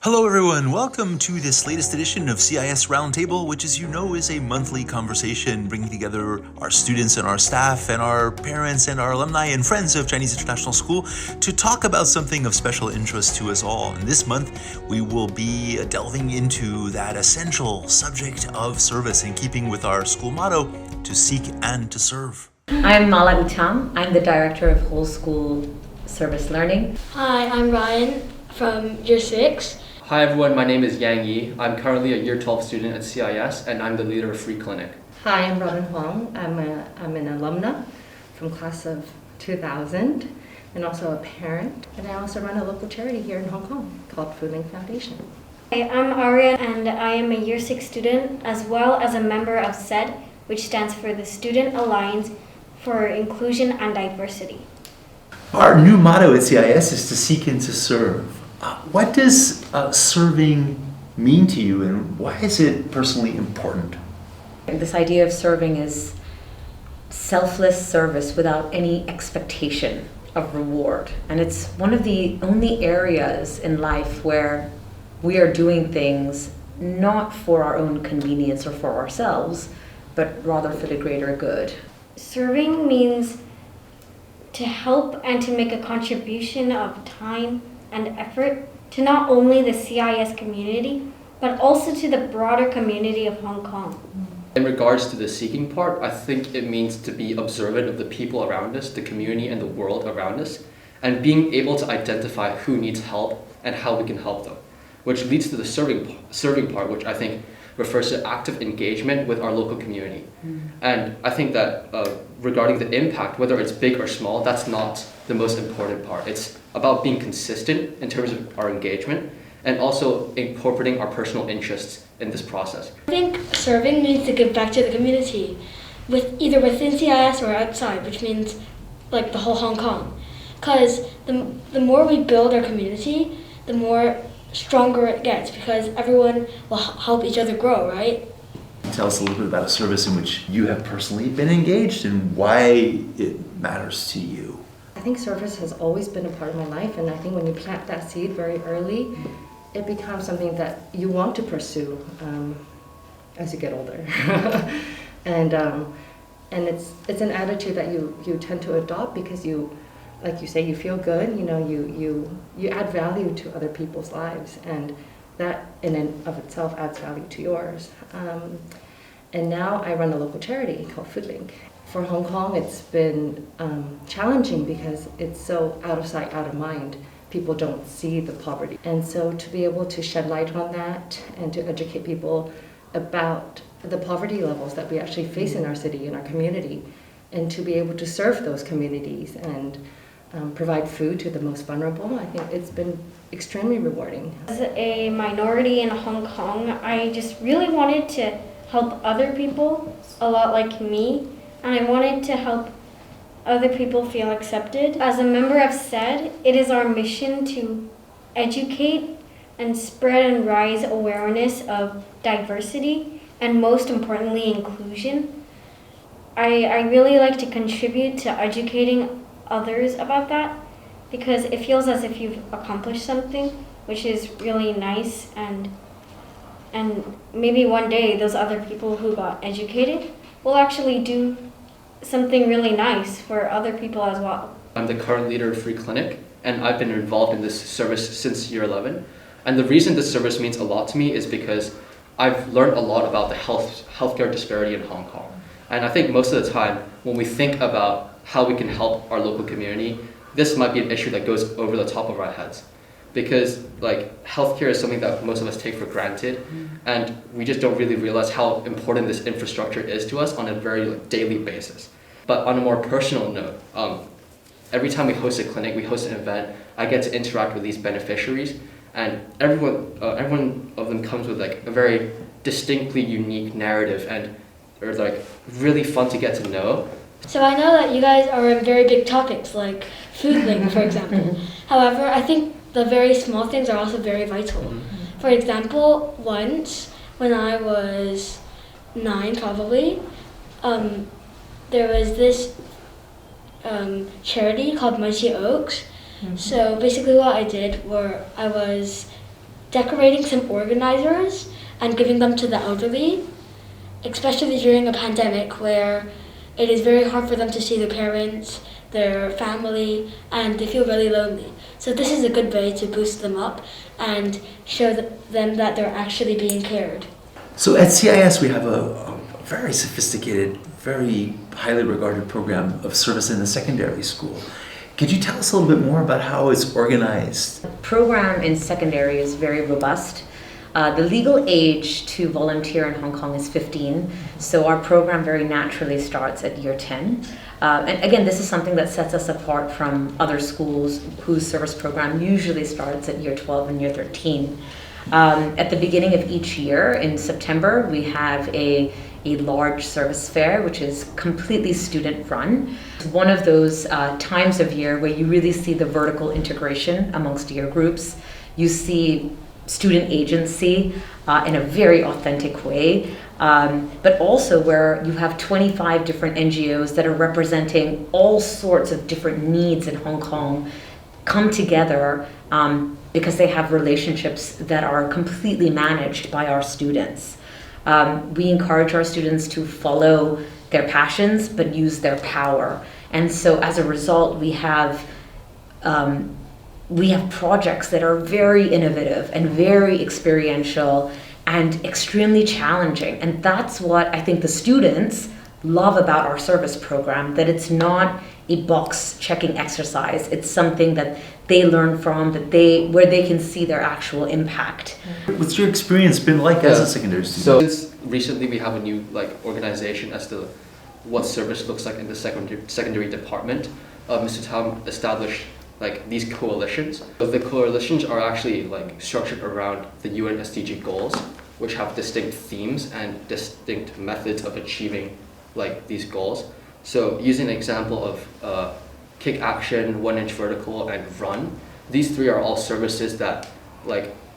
Hello everyone, welcome to this latest edition of CIS Roundtable, which as you know is a monthly conversation bringing together our students and our staff and our parents and our alumni and friends of Chinese International School to talk about something of special interest to us all. And this month we will be delving into that essential subject of service in keeping with our school motto, to seek and to serve. I'm Mala Uttam. I'm the Director of Whole School Service Learning. Hi, I'm Ryan from Year 6. Hi everyone, my name is Yang Yi. I'm currently a Year 12 student at CIS and I'm the leader of Free Clinic. Hi, I'm Hwang. I'm an alumna from class of 2000 and also a parent. And I also run a local charity here in Hong Kong called Food Link Foundation. Hi, I'm Aria and I am a Year 6 student as well as a member of SED, which stands for the Student Alliance for Inclusion and Diversity. Our new motto at CIS is to seek and to serve. What does serving mean to you and why is it personally important? This idea of serving is selfless service without any expectation of reward. And it's one of the only areas in life where we are doing things not for our own convenience or for ourselves, but rather for the greater good. Serving means to help and to make a contribution of time and effort to not only the CIS community, but also to the broader community of Hong Kong. In regards to the seeking part, I think it means to be observant of the people around us, the community and the world around us, and being able to identify who needs help and how we can help them, which leads to the serving part, which I think refers to active engagement with our local community. And I think that regarding the impact, whether it's big or small, that's not the most important part. It's about being consistent in terms of our engagement and also incorporating our personal interests in this process. I think serving means to give back to the community, either within CIS or outside, which means like the whole Hong Kong. Because the more we build our community, the more stronger it gets, because everyone will help each other grow, right? Tell us a little bit about a service in which you have personally been engaged and why it matters to you. I think service has always been a part of my life, and I think when you plant that seed very early, it becomes something that you want to pursue as you get older. and it's an attitude that you tend to adopt because you, like you say, you feel good, you add value to other people's lives, and that in and of itself adds value to yours. And now I run a local charity called Food Link. For Hong Kong, it's been challenging because it's so out of sight, out of mind. People don't see the poverty. And so to be able to shed light on that and to educate people about the poverty levels that we actually face in our city, in our community, and to be able to serve those communities and provide food to the most vulnerable, I think it's been extremely rewarding. As a minority in Hong Kong, I just really wanted to help other people a lot like me, and I wanted to help other people feel accepted. As a member of SED, it is our mission to educate and spread and raise awareness of diversity and most importantly inclusion. I really like to contribute to educating others about that because it feels as if you've accomplished something, which is really nice, and maybe one day those other people who got educated will actually do something really nice for other people as well. I'm the current leader of Free Clinic and I've been involved in this service since year 11. And the reason this service means a lot to me is because I've learned a lot about the healthcare disparity in Hong Kong. And I think most of the time when we think about how we can help our local community, this might be an issue that goes over the top of our heads. Because healthcare is something that most of us take for granted, and we just don't really realize how important this infrastructure is to us on a very daily basis. But on a more personal note, every time we host a clinic, we host an event, I get to interact with these beneficiaries, and everyone of them comes with a very distinctly unique narrative, and they're really fun to get to know. So I know that you guys are in very big topics like food link, for example. However, I think the very small things are also very vital. For example, once when I was 9 probably, there was this charity called Muncie Oaks. So basically what I did were I was decorating some organizers and giving them to the elderly, especially during a pandemic where it is very hard for them to see their parents, their family, and they feel really lonely. So this is a good way to boost them up and show them that they're actually being cared. So at CIS, we have a very sophisticated, very highly regarded program of service in the secondary school. Could you tell us a little bit more about how it's organized? The program in secondary is very robust. The legal age to volunteer in Hong Kong is 15, so our program very naturally starts at year 10. And again, this is something that sets us apart from other schools whose service program usually starts at year 12 and year 13. At the beginning of each year, in September, we have a large service fair, which is completely student-run. It's one of those times of year where you really see the vertical integration amongst year groups. You see student agency in a very authentic way, but also where you have 25 different NGOs that are representing all sorts of different needs in Hong Kong come together because they have relationships that are completely managed by our students. We encourage our students to follow their passions but use their power. And so as a result, we have projects that are very innovative and very experiential and extremely challenging. And that's what I think the students love about our service program, that it's not a box checking exercise. It's something that they learn from, where they can see their actual impact. What's your experience been like as a secondary student? So since recently we have a new organization as to what service looks like in the secondary department. Mr. Tam established these coalitions. The coalitions are actually structured around the UN SDG goals, which have distinct themes and distinct methods of achieving these goals. So using an example of kick action, 1 inch vertical, and run, these three are all services that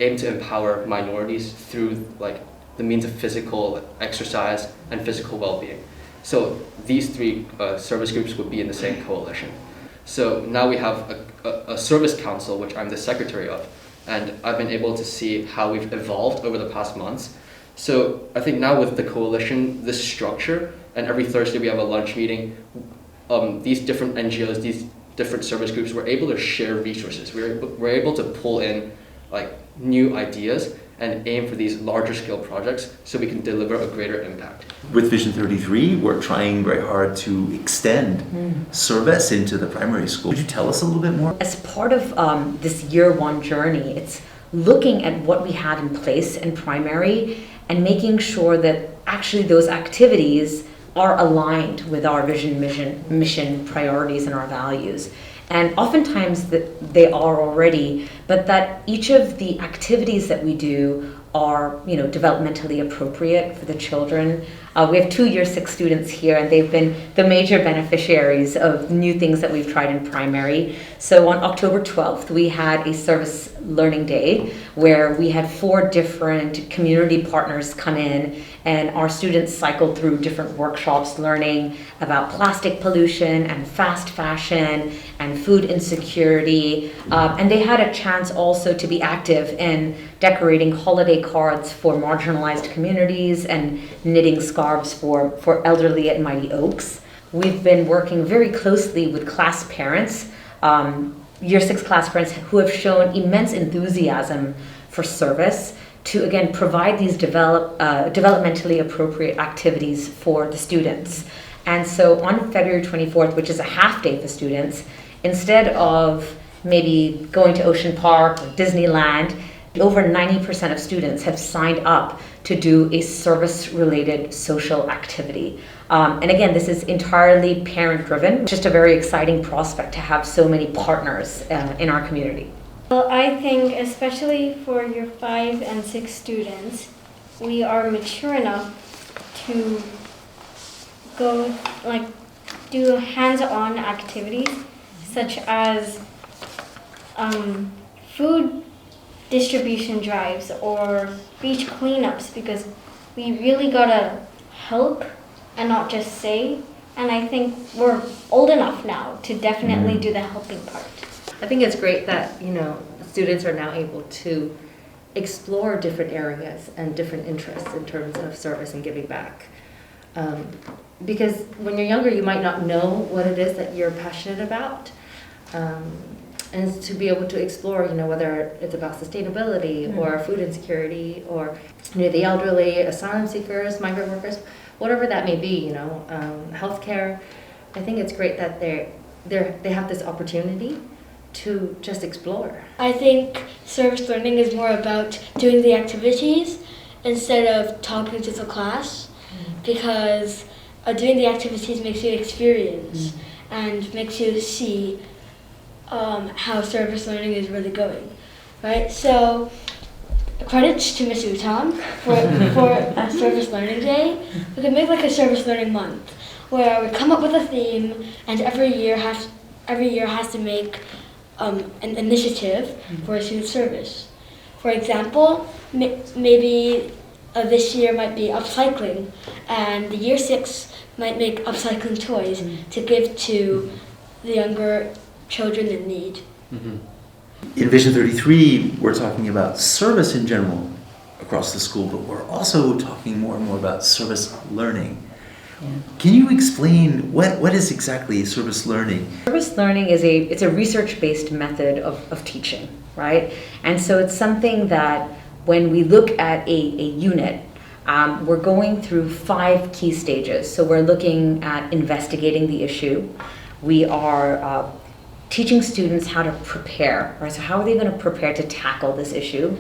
aim to empower minorities through the means of physical exercise and physical well-being. So these three service groups would be in the same coalition. So now we have a service council, which I'm the secretary of, and I've been able to see how we've evolved over the past months. So I think now with the coalition, this structure, and every Thursday we have a lunch meeting, these different NGOs, these different service groups, were able to share resources. We're able to pull in new ideas and aim for these larger scale projects so we can deliver a greater impact. With Vision 33, we're trying very hard to extend service into the primary school. Could you tell us a little bit more? As part of this year 1 journey, it's looking at what we have in place in primary and making sure that actually those activities are aligned with our vision, mission, priorities, and our values. And oftentimes they are already, but that each of the activities that we do are, developmentally appropriate for the children. We have 2 year 6 students here, and they've been the major beneficiaries of new things that we've tried in primary. So on October 12th, we had a service learning day where we had 4 different community partners come in, and our students cycled through different workshops learning about plastic pollution and fast fashion and food insecurity. And they had a chance also to be active in decorating holiday cards for marginalized communities and knitting scarves for elderly at Mighty Oaks. We've been working very closely with class parents, year 6 class parents who have shown immense enthusiasm for service to, again, provide these developmentally appropriate activities for the students. And so on February 24th, which is a half day for students, instead of maybe going to Ocean Park or Disneyland, over 90% of students have signed up to do a service-related social activity. And again, this is entirely parent-driven. Just a very exciting prospect to have so many partners in our community. Well, I think especially for your 5 and 6 students, we are mature enough to go do hands-on activities such as food distribution drives or beach cleanups, because we really gotta help and not just say. And I think we're old enough now to definitely do the helping part. I think it's great that students are now able to explore different areas and different interests in terms of service and giving back. Because when you're younger, you might not know what it is that you're passionate about. And to be able to explore, whether it's about sustainability or food insecurity or the elderly, asylum seekers, migrant workers, whatever that may be, healthcare. I think it's great that they have this opportunity to just explore. I think service learning is more about doing the activities instead of talking to the class, because doing the activities makes you experience and makes you see how service learning is really going, right? So credits to Miss Uttam for Service Learning Day. We could make like a service learning month where we come up with a theme, and every year has to make an initiative for a student service. For example, maybe this year might be upcycling, and the year 6 might make upcycling toys to give to the younger children in need. In Vision 33, we're talking about service in general across the school, but we're also talking more and more about service learning. Can you explain what is exactly service learning? Service learning it's a research-based method of teaching, right? And so it's something that when we look at a unit, we're going through 5 key stages. So we're looking at investigating the issue. We are teaching students how to prepare, right? So how are they going to prepare to tackle this issue?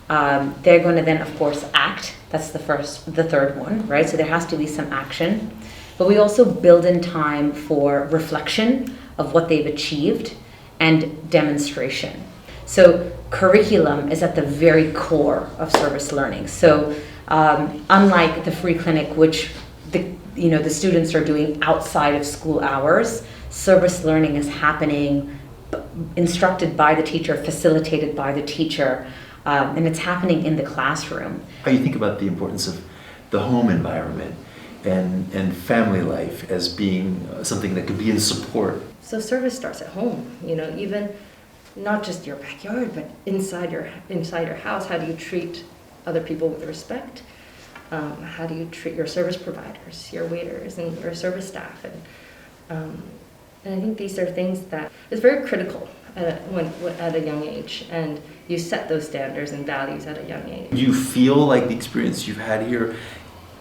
They're going to then, of course, act. That's the third one, right? So there has to be some action. But we also build in time for reflection of what they've achieved and demonstration. So curriculum is at the very core of service learning. So unlike the free clinic, which the students are doing outside of school hours, service learning is happening instructed by the teacher, facilitated by the teacher, and it's happening in the classroom. How you think about the importance of the home environment and family life as being something that could be in support. So service starts at home, even not just your backyard, but inside your house. How do you treat other people with respect? How do you treat your service providers, your waiters, and your service staff? And I think these are things that is very critical at a young age, and you set those standards and values at a young age. Do you feel like the experience you've had here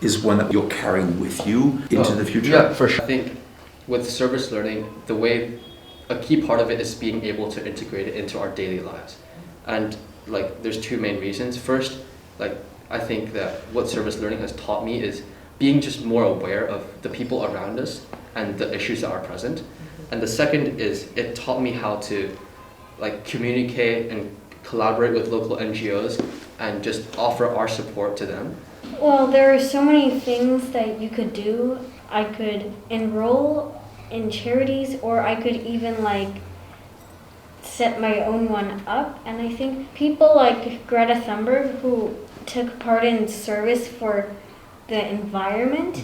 is one that you'll carry with you into the future? Yeah, for sure. I think with service learning, a key part of it is being able to integrate it into our daily lives. And there's 2 main reasons. First, I think that what service learning has taught me is being just more aware of the people around us and the issues that are present. And the second is it taught me how to communicate and collaborate with local NGOs and just offer our support to them. Well, there are so many things that you could do. I could enroll in charities, or I could even set my own one up. And I think people like Greta Thunberg, who took part in service for the environment,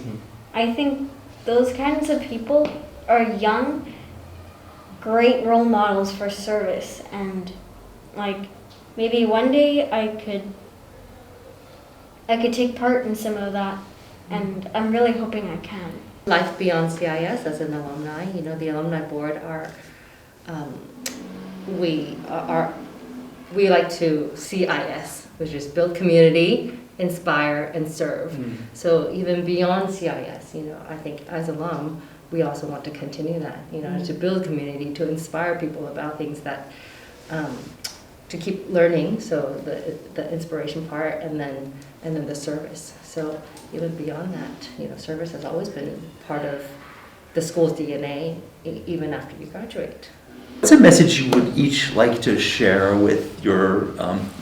I think those kinds of people are young, great role models for service, and maybe one day I could take part in some of that, and I'm really hoping I can. Life beyond CIS as an alumni, the alumni board we like to CIS, which is build community, inspire, and serve. So even beyond CIS, I think as alum, we also want to continue that, to build community, to inspire people about things that, to keep learning, so the inspiration part, and then the service. So even beyond that, service has always been part of the school's DNA, even after you graduate. What's a message you would each like to share with your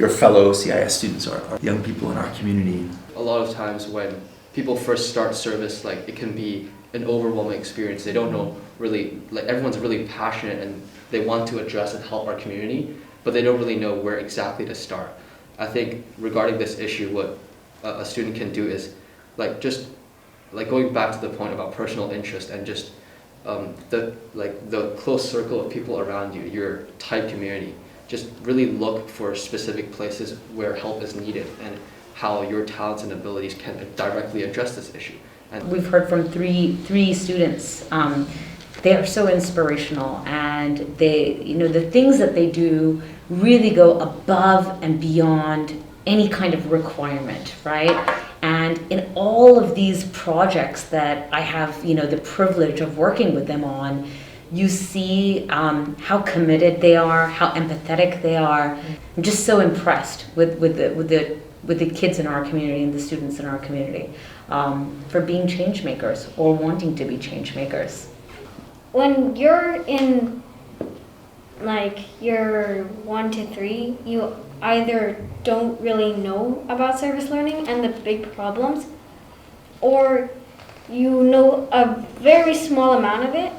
fellow CIS students or young people in our community? A lot of times when people first start service, it can be an overwhelming experience. They don't know really, everyone's really passionate and they want to address and help our community, but they don't really know where exactly to start. I think regarding this issue, what a student can do is just going back to the point about personal interest and just the close circle of people around you, your tight community. just really look for specific places where help is needed and how your talents and abilities can directly address this issue. And we've heard from three students. They are so inspirational, and the things that they do really go above and beyond any kind of requirement, right? And in all of these projects that I have, the privilege of working with them on, you see how committed they are, how empathetic they are. I'm just so impressed with the kids in our community and the students in our community for being change makers or wanting to be change makers. When you're in year 1 to 3, you either don't really know about service learning and the big problems, or you know a very small amount of it,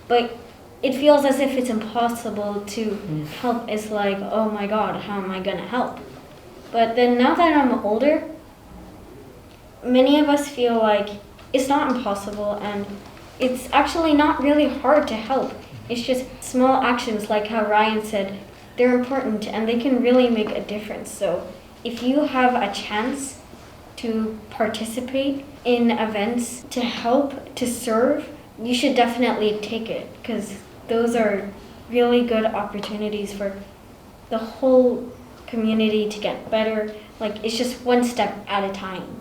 but it feels as if it's impossible to help. It's like, oh my God, how am I gonna help? But then now that I'm older, many of us feel like it's not impossible, and it's actually not really hard to help. It's just small actions, like how Ryan said, they're important and they can really make a difference. So if you have a chance to participate in events, to help, to serve, you should definitely take it, because those are really good opportunities for the whole community to get better. It's just one step at a time.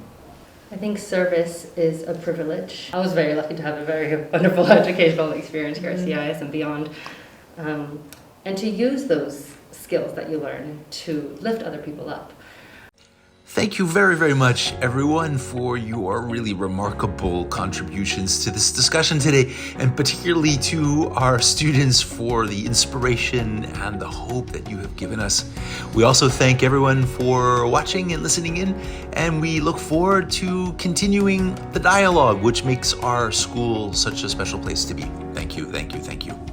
I think service is a privilege. I was very lucky to have a very wonderful educational experience here at CIS and beyond. And to use those skills that you learn to lift other people up. Thank you very, very much, everyone, for your really remarkable contributions to this discussion today, and particularly to our students for the inspiration and the hope that you have given us. We also thank everyone for watching and listening in, and we look forward to continuing the dialogue, which makes our school such a special place to be. Thank you, thank you, thank you.